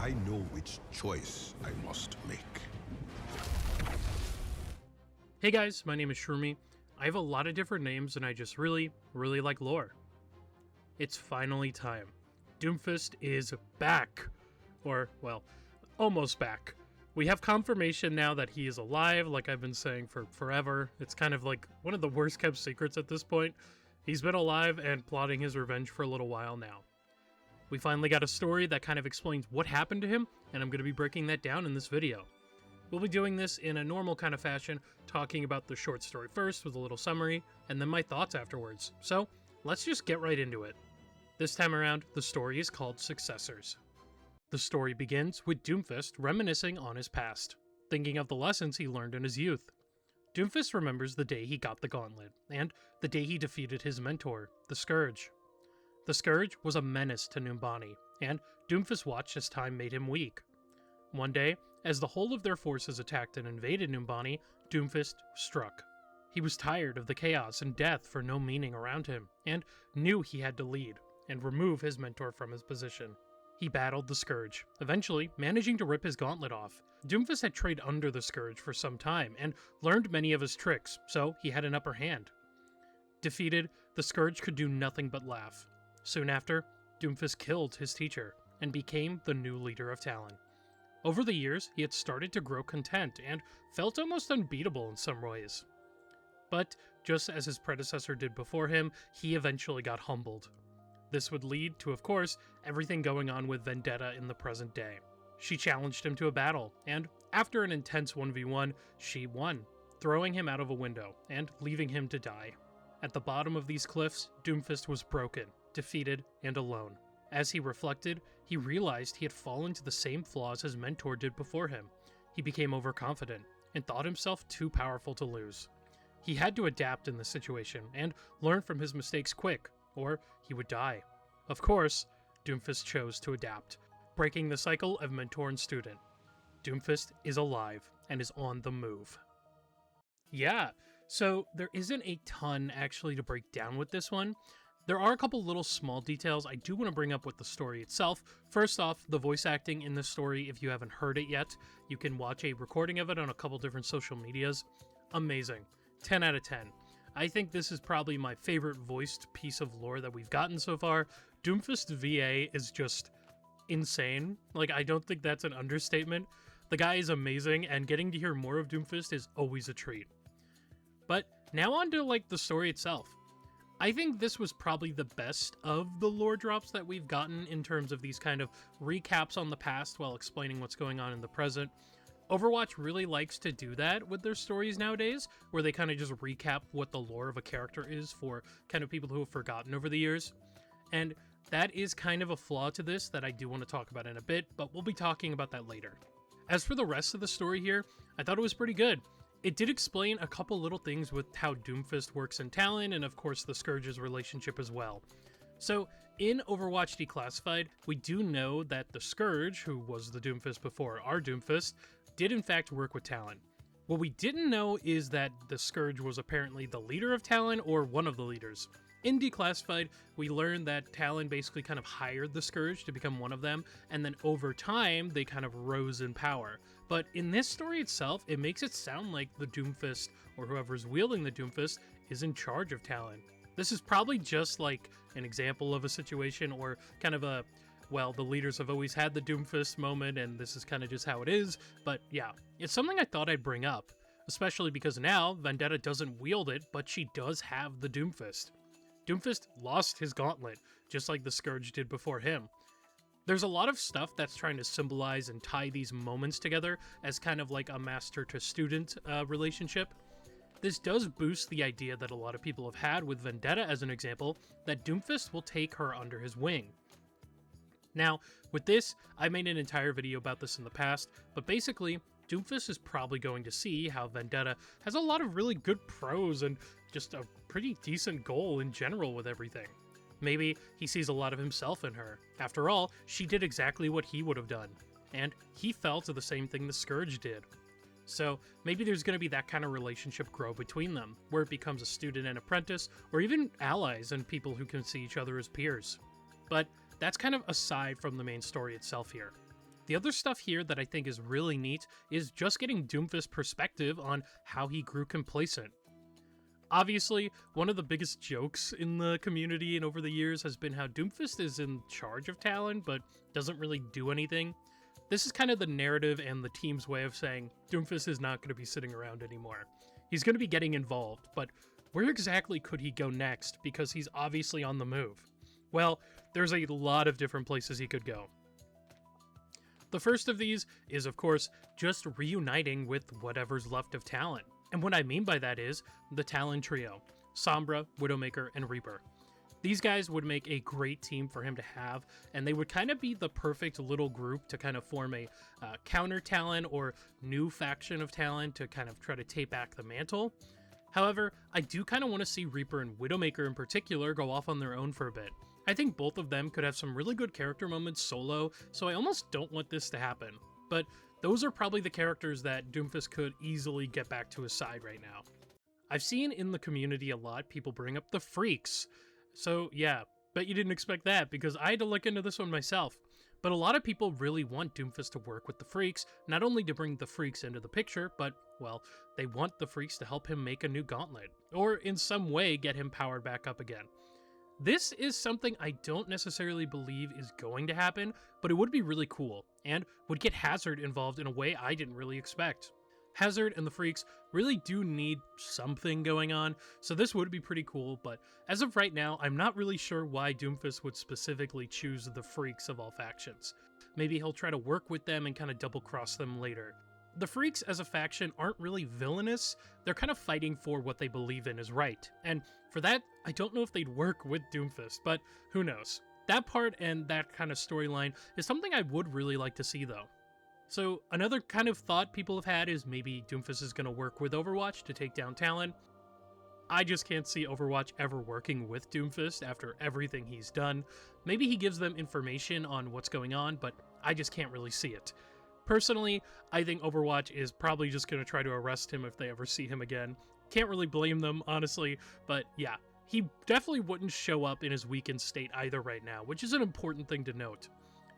I know which choice I must make. Hey guys, my name is Shroomy. I have a lot of different names and I just really like lore. It's finally time. Doomfist is back. Or, well, almost back. We have confirmation now that he is alive, like I've been saying for forever. It's kind of like one of the worst kept secrets at this point. He's been alive and plotting his revenge for a little while now. We finally got a story that kind of explains what happened to him, and I'm going to be breaking that down in this video. We'll be doing this in a normal kind of fashion, talking about the short story first with a little summary, and then my thoughts afterwards. So, let's just get right into it. This time around, the story is called Successors. The story begins with Doomfist reminiscing on his past, thinking of the lessons he learned in his youth. Doomfist remembers the day he got the gauntlet, and the day he defeated his mentor, the Scourge. The Scourge was a menace to Numbani, and Doomfist watched as time made him weak. One day, as the whole of their forces attacked and invaded Numbani, Doomfist struck. He was tired of the chaos and death for no meaning around him, and knew he had to lead, and remove his mentor from his position. He battled the Scourge, eventually managing to rip his gauntlet off. Doomfist had trained under the Scourge for some time, and learned many of his tricks, so he had an upper hand. Defeated, the Scourge could do nothing but laugh. Soon after, Doomfist killed his teacher, and became the new leader of Talon. Over the years, he had started to grow content, and felt almost unbeatable in some ways. But, just as his predecessor did before him, he eventually got humbled. This would lead to, of course, everything going on with Vendetta in the present day. She challenged him to a battle, and after an intense 1v1, she won, throwing him out of a window, and leaving him to die. At the bottom of these cliffs, Doomfist was broken, defeated, and alone. As he reflected, he realized he had fallen to the same flaws his mentor did before him. He became overconfident, and thought himself too powerful to lose. He had to adapt in this situation, and learn from his mistakes quick, or he would die. Of course, Doomfist chose to adapt, breaking the cycle of mentor and student. Doomfist is alive, and is on the move. Yeah, so there isn't a ton actually to break down with this one. There are a couple little small details I do want to bring up with the story itself. First off, the voice acting in this story, if you haven't heard it yet, you can watch a recording of it on a couple different social medias. Amazing. 10 out of 10. I think this is probably my favorite voiced piece of lore that we've gotten so far. Doomfist VA is just insane. Like, I don't think that's an understatement. The guy is amazing, and getting to hear more of Doomfist is always a treat. But now on to, like, the story itself. I think this was probably the best of the lore drops that we've gotten in terms of these kind of recaps on the past while explaining what's going on in the present. Overwatch really likes to do that with their stories nowadays, where they kind of just recap what the lore of a character is for kind of people who have forgotten over the years. And that is kind of a flaw to this that I do want to talk about in a bit, but we'll be talking about that later. As for the rest of the story here, I thought it was pretty good. It did explain a couple little things with how Doomfist works in Talon, and of course the Scourge's relationship as well. So, in Overwatch Declassified, we do know that the Scourge, who was the Doomfist before our Doomfist, did in fact work with Talon. What we didn't know is that the Scourge was apparently the leader of Talon, or one of the leaders. In Declassified, we learned that Talon basically kind of hired the Scourge to become one of them, and then over time, they kind of rose in power. But in this story itself, it makes it sound like the Doomfist, or whoever's wielding the Doomfist, is in charge of Talon. This is probably just like an example of a situation, or kind of a, well, the leaders have always had the Doomfist moment, and this is kind of just how it is. But yeah, it's something I thought I'd bring up, especially because now Vendetta doesn't wield it, but she does have the Doomfist. Doomfist lost his gauntlet, just like the Scourge did before him. There's a lot of stuff that's trying to symbolize and tie these moments together as kind of like a master-to-student relationship. This does boost the idea that a lot of people have had with Vendetta as an example, that Doomfist will take her under his wing. Now, with this, I made an entire video about this in the past, but basically, Doomfist is probably going to see how Vendetta has a lot of really good pros and just a pretty decent goal in general with everything. Maybe he sees a lot of himself in her. After all, she did exactly what he would have done, and he fell to the same thing the Scourge did. So maybe there's going to be that kind of relationship grow between them, where it becomes a student and apprentice, or even allies and people who can see each other as peers. But that's kind of aside from the main story itself here. The other stuff here that I think is really neat is just getting Doomfist's perspective on how he grew complacent. Obviously, one of the biggest jokes in the community and over the years has been how Doomfist is in charge of Talon, but doesn't really do anything. This is kind of the narrative and the team's way of saying Doomfist is not going to be sitting around anymore. He's going to be getting involved, but where exactly could he go next, because he's obviously on the move? Well, there's a lot of different places he could go. The first of these is, of course, just reuniting with whatever's left of Talon. And what I mean by that is the Talon trio, Sombra, Widowmaker, and Reaper. These guys would make a great team for him to have, and they would kind of be the perfect little group to kind of form a counter Talon or new faction of Talon to kind of try to take back the mantle. However, I do kind of want to see Reaper and Widowmaker in particular go off on their own for a bit. I think both of them could have some really good character moments solo, so I almost don't want this to happen. But those are probably the characters that Doomfist could easily get back to his side right now. I've seen in the community a lot people bring up the Freaks. So yeah, bet you didn't expect that, because I had to look into this one myself. But a lot of people really want Doomfist to work with the Freaks, not only to bring the Freaks into the picture, but, well, they want the Freaks to help him make a new gauntlet, or in some way get him powered back up again. This is something I don't necessarily believe is going to happen, but it would be really cool, and would get Hazard involved in a way I didn't really expect. Hazard and the Freaks really do need something going on, so this would be pretty cool, but as of right now, I'm not really sure why Doomfist would specifically choose the Freaks of all factions. Maybe he'll try to work with them and kind of double-cross them later. The Freaks as a faction aren't really villainous, they're kind of fighting for what they believe in is right, and for that, I don't know if they'd work with Doomfist, but who knows. That part and that kind of storyline is something I would really like to see though. So another kind of thought people have had is maybe Doomfist is going to work with Overwatch to take down Talon. I just can't see Overwatch ever working with Doomfist after everything he's done. Maybe he gives them information on what's going on, but I just can't really see it. Personally, I think Overwatch is probably just going to try to arrest him if they ever see him again. Can't really blame them, honestly, but yeah, he definitely wouldn't show up in his weakened state either right now, which is an important thing to note.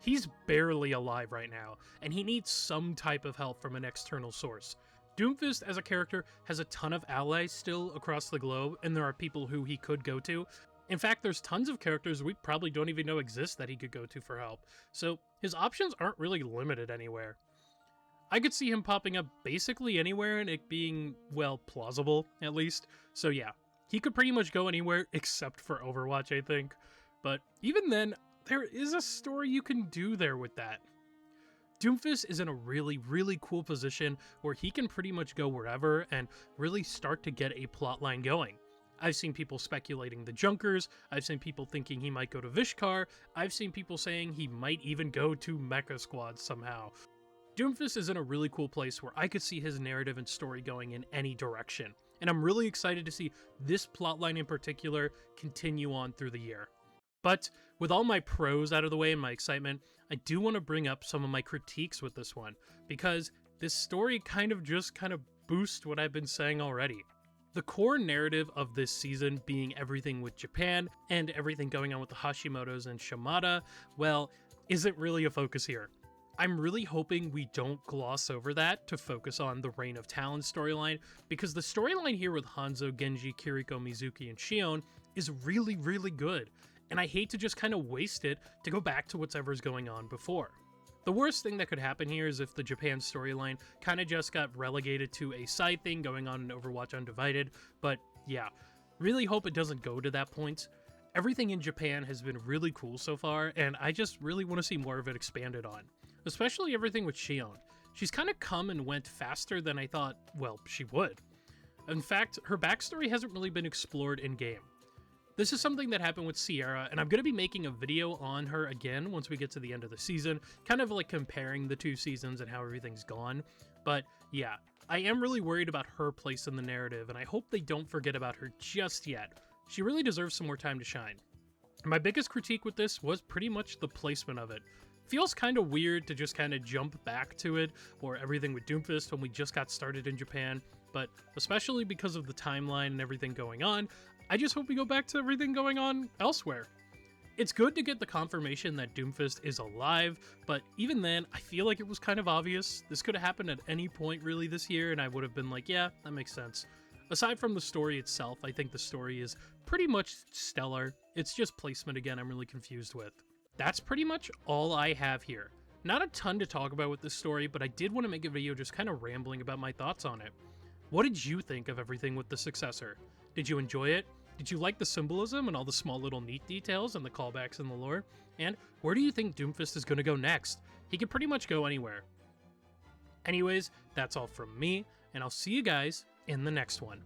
He's barely alive right now, and he needs some type of help from an external source. Doomfist as a character has a ton of allies still across the globe, and there are people who he could go to. In fact, there's tons of characters we probably don't even know exist that he could go to for help, so his options aren't really limited anywhere. I could see him popping up basically anywhere and it being, well, plausible, at least. So yeah, he could pretty much go anywhere except for Overwatch, I think. But even then, there is a story you can do there with that. Doomfist is in a really, really cool position where he can pretty much go wherever and really start to get a plotline going. I've seen people speculating the Junkers, I've seen people thinking he might go to Vishkar, I've seen people saying he might even go to Mecha Squad somehow. Doomfist is in a really cool place where I could see his narrative and story going in any direction, and I'm really excited to see this plotline in particular continue on through the year. But with all my pros out of the way and my excitement, I do want to bring up some of my critiques with this one, because this story kind of boosts what I've been saying already. The core narrative of this season being everything with Japan and everything going on with the Hashimoto's and Shimada, well, isn't really a focus here. I'm really hoping we don't gloss over that to focus on the Reign of Talon storyline, because the storyline here with Hanzo, Genji, Kiriko, Mizuki, and Shion is really, really good, and I hate to just kind of waste it to go back to whatever's going on before. The worst thing that could happen here is if the Japan storyline kind of just got relegated to a side thing going on in Overwatch Undivided, but yeah, really hope it doesn't go to that point. Everything in Japan has been really cool so far, and I just really want to see more of it expanded on. Especially everything with Shion. She's kind of come and went faster than I thought, well, she would. In fact, her backstory hasn't really been explored in-game. This is something that happened with Sierra, and I'm going to be making a video on her again once we get to the end of the season, kind of like comparing the two seasons and how everything's gone. But yeah, I am really worried about her place in the narrative, and I hope they don't forget about her just yet. She really deserves some more time to shine. My biggest critique with this was pretty much the placement of it. Feels kind of weird to just kind of jump back to it, or everything with Doomfist when we just got started in Japan, but especially because of the timeline and everything going on, I just hope we go back to everything going on elsewhere. It's good to get the confirmation that Doomfist is alive, but even then, I feel like it was kind of obvious. This could have happened at any point really this year, and I would have been like, yeah, that makes sense. Aside from the story itself, I think the story is pretty much stellar. It's just placement again I'm really confused with. That's pretty much all I have here. Not a ton to talk about with this story, but I did want to make a video just kind of rambling about my thoughts on it. What did you think of everything with the Successor? Did you enjoy it? Did you like the symbolism and all the small little neat details and the callbacks in the lore? And where do you think Doomfist is going to go next? He could pretty much go anywhere. Anyways, that's all from me, and I'll see you guys in the next one.